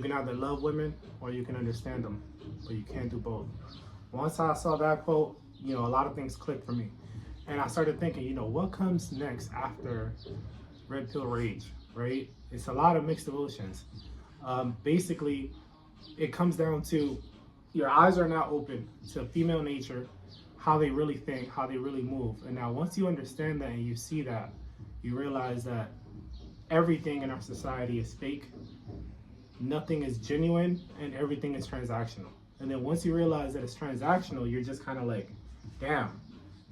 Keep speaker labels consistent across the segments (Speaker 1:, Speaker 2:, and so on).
Speaker 1: You can either love women or you can understand them, but you can't do both. Once I saw that quote, a lot of things clicked for me. And I started thinking, what comes next after red pill rage, right? It's a lot of mixed emotions. Basically, it comes down to your eyes are now open to female nature, how they really think, how they really move. And now once you understand that and you see that, you realize that everything in our society is fake, nothing is genuine, and everything is transactional. And then once you realize that it's transactional, you're just kind of like, damn,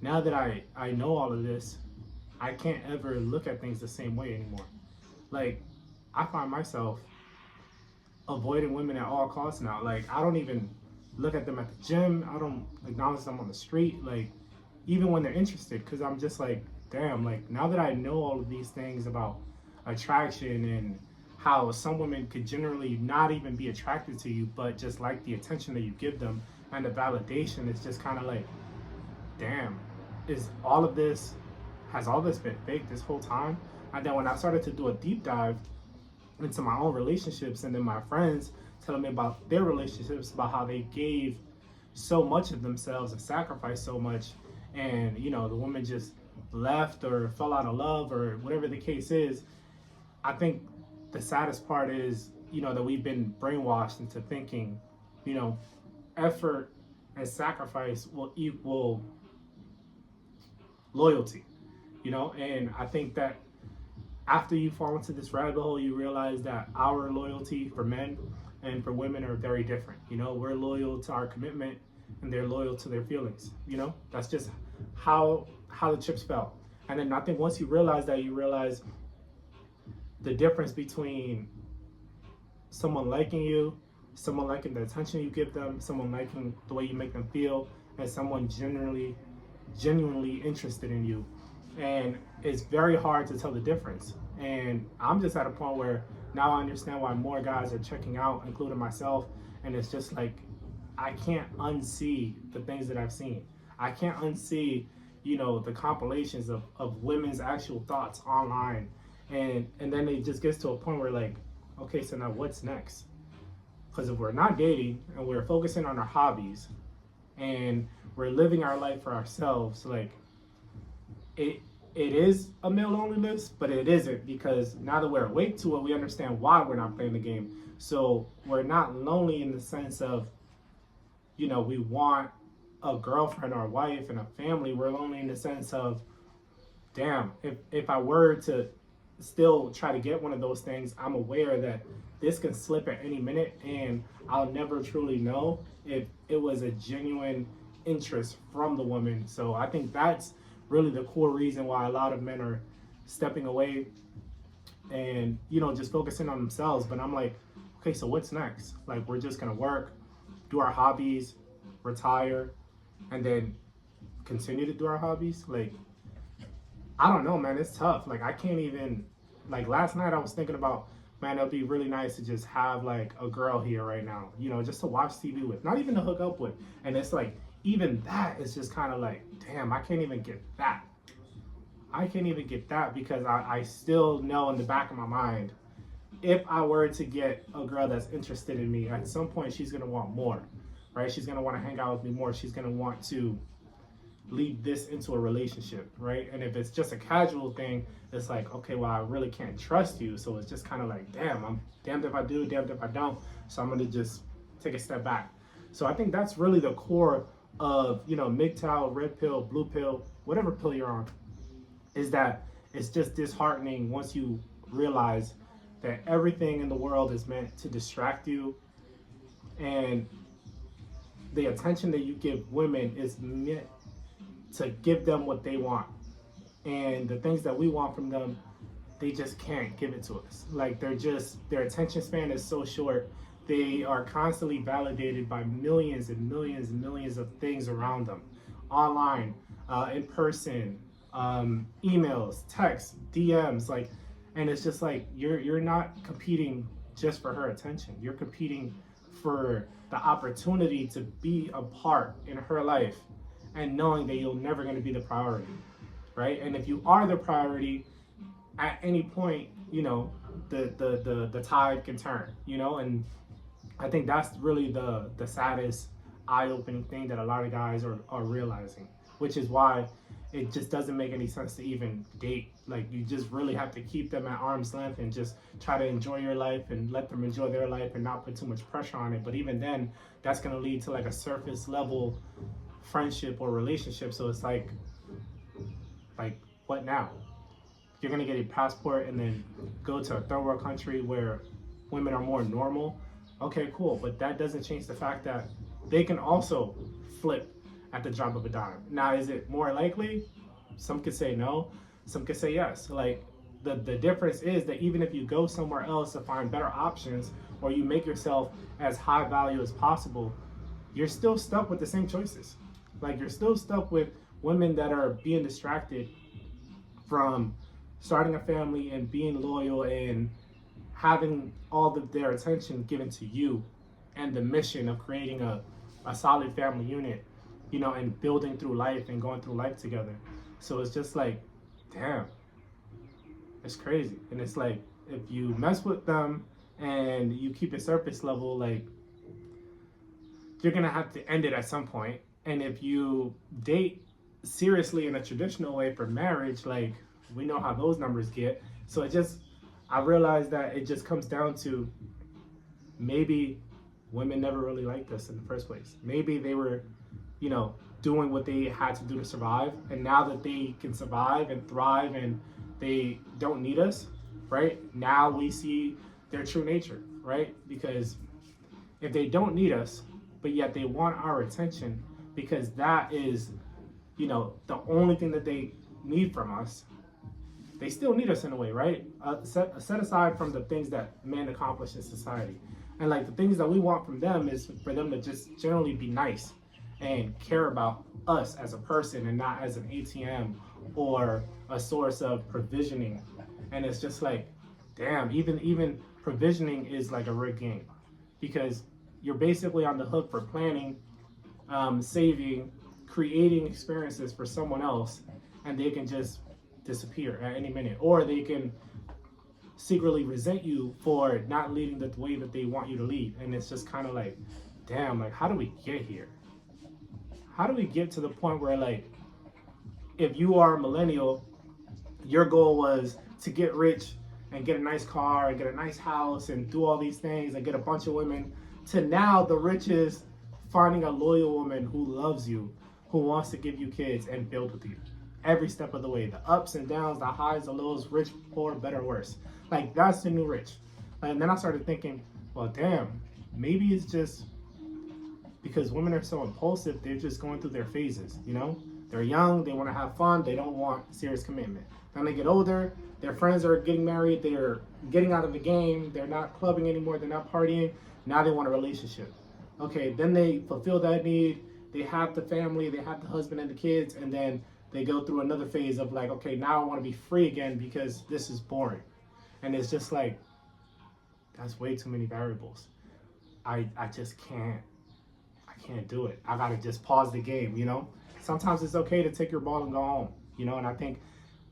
Speaker 1: now that I know all of this, I can't ever look at things the same way anymore. Like, I find myself avoiding women at all costs now. Like, I don't even look at them at the gym. I don't acknowledge them on the street, like, even when they're interested, because I'm just like, damn, like, now that I know all of these things about attraction and how some women could generally not even be attracted to you, but just like the attention that you give them and the validation, it's just kind of like, damn, has all this been fake this whole time? And then when I started to do a deep dive into my own relationships, and then my friends telling me about their relationships, about how they gave so much of themselves and sacrificed so much, and the woman just left or fell out of love or whatever the case is. I think the saddest part is that we've been brainwashed into thinking effort and sacrifice will equal loyalty, and I think that after you fall into this rabbit hole, you realize that our loyalty for men and for women are very different. We're loyal to our commitment and they're loyal to their feelings. That's just how the chips fell. And then I think once you realize that, you realize the difference between someone liking you, someone liking the attention you give them, someone liking the way you make them feel, and someone genuinely interested in you. And it's very hard to tell the difference. And I'm just at a point where now I understand why more guys are checking out, including myself. And it's just like, I can't unsee the things that I've seen. I can't unsee, the compilations of women's actual thoughts online. And then it just gets to a point where like, okay, so now what's next? Because if we're not dating and we're focusing on our hobbies and we're living our life for ourselves, like, it is a male-only list, but it isn't, because now that we're awake to it, we understand why we're not playing the game. So we're not lonely in the sense of, we want a girlfriend or a wife and a family. We're lonely in the sense of, damn, if I were to still try to get one of those things, I'm aware that this can slip at any minute, and I'll never truly know if it was a genuine interest from the woman. So I think that's really the core reason why a lot of men are stepping away and just focusing on themselves. But I'm like, okay, so what's next? Like, we're just gonna work, do our hobbies, retire, and then continue to do our hobbies? Like, I don't know, man. It's tough. Like, I can't even, like, last night I was thinking about, man, it'd be really nice to just have like a girl here right now, just to watch TV with, not even to hook up with. And it's like, even that is just kind of like, damn, I can't even get that. I can't even get that, because I still know in the back of my mind, if I were to get a girl that's interested in me, at some point she's going to want more, right? She's going to want to hang out with me more. She's going to want to lead this into a relationship, right? And if it's just a casual thing, it's like, okay, well, I really can't trust you. So it's just kind of like, damn, I'm damned if I do, damned if I don't. So I'm going to just take a step back. So I think that's really the core of, MGTOW, red pill, blue pill, whatever pill you're on, is that it's just disheartening once you realize that everything in the world is meant to distract you, and the attention that you give women is meant to give them what they want, and the things that we want from them, they just can't give it to us. Like, their attention span is so short. They are constantly validated by millions and millions and millions of things around them, online, in person, emails, texts, DMs, like, and it's just like, you're not competing just for her attention. You're competing for the opportunity to be a part in her life, and knowing that you're never going to be the priority, right? And if you are the priority, at any point, the tide can turn, you know. And I think that's really the saddest eye-opening thing that a lot of guys are realizing, which is why it just doesn't make any sense to even date. Like, you just really have to keep them at arm's length and just try to enjoy your life and let them enjoy their life and not put too much pressure on it. But even then, that's going to lead to like a surface level friendship or relationship. So it's like what now? You're going to get a passport and then go to a third world country where women are more normal. Okay, cool. But that doesn't change the fact that they can also flip at the drop of a dime. Now, is it more likely? Some could say no, some could say yes. Like, the difference is that even if you go somewhere else to find better options, or you make yourself as high value as possible, you're still stuck with the same choices. Like, you're still stuck with women that are being distracted from starting a family and being loyal and having all of their attention given to you and the mission of creating a solid family unit, you know, and building through life and going through life together. So it's just like, damn, it's crazy. And it's like, if you mess with them and you keep it surface level, like, you're gonna have to end it at some point. And if you date seriously in a traditional way for marriage, like, we know how those numbers get. So I realized that it just comes down to, maybe women never really liked us in the first place. Maybe they were, you know, doing what they had to do to survive. And now that they can survive and thrive and they don't need us, right? Now we see their true nature, right? Because if they don't need us, but yet they want our attention, because that is, you know, the only thing that they need from us, they still need us in a way, right? Set aside from the things that men accomplish in society. And like, the things that we want from them is for them to just generally be nice and care about us as a person and not as an ATM or a source of provisioning. And it's just like, damn, even provisioning is like a rigged game, because you're basically on the hook for planning, saving, creating experiences for someone else, and they can just disappear at any minute, or they can secretly resent you for not leading the way that they want you to lead. And it's just kind of like, damn, like, how do we get here? How do we get to the point where, like, if you are a millennial, your goal was to get rich and get a nice car and get a nice house and do all these things and get a bunch of women, to now the richest finding a loyal woman who loves you, who wants to give you kids and build with you every step of the way, the ups and downs, the highs, the lows, rich, poor, better, worse. Like, that's the new rich. And then I started thinking, well, damn, maybe it's just because women are so impulsive, they're just going through their phases, you know? They're young, they want to have fun, they don't want serious commitment. Then they get older, their friends are getting married, they're getting out of the game, they're not clubbing anymore, they're not partying, now they want a relationship. Okay, then they fulfill that need, they have the family, they have the husband and the kids, and then they go through another phase of like, okay, now I want to be free again because this is boring. And it's just like, that's way too many variables. I just can't do it. I gotta just pause the game, you know? Sometimes it's okay to take your ball and go home, you know? And I think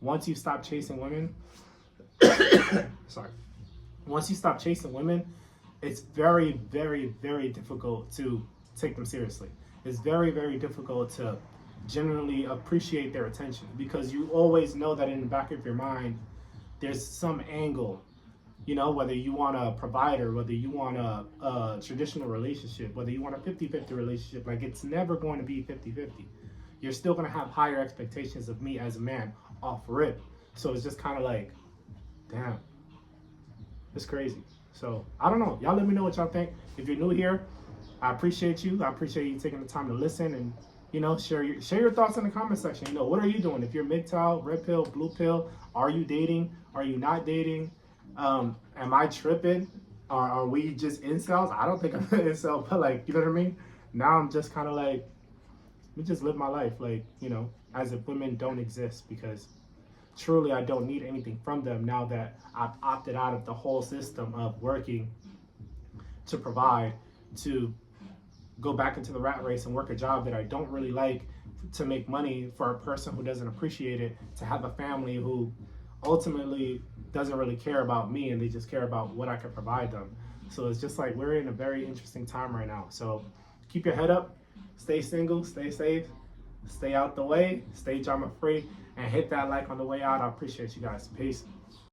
Speaker 1: once you stop chasing women, once you stop chasing women, it's very, very, very difficult to take them seriously. It's very, very difficult to genuinely appreciate their attention, because you always know that in the back of your mind, there's some angle, you know, whether you want a provider, whether you want a traditional relationship, whether you want a 50-50 relationship, like, it's never going to be 50-50. You're still going to have higher expectations of me as a man off rip. So it's just kind of like, damn, it's crazy. So I don't know. Y'all let me know what y'all think. If you're new here, I appreciate you. I appreciate you taking the time to listen and, you know, share your thoughts in the comment section. You know, what are you doing? If you're MGTOW, red pill, blue pill, are you dating? Are you not dating? Am I tripping? Are we just incels? I don't think I'm an incel, but like, you know what I mean? Now I'm just kind of like, let me just live my life, like, you know, as if women don't exist, because truly I don't need anything from them now that I've opted out of the whole system of working to provide, to go back into the rat race and work a job that I don't really like, to make money for a person who doesn't appreciate it, to have a family who ultimately doesn't really care about me, and they just care about what I can provide them. So it's just like we're in a very interesting time right now. So keep your head up, stay single, stay safe, stay out the way, stay drama free, and hit that like on the way out. I appreciate you guys. Peace.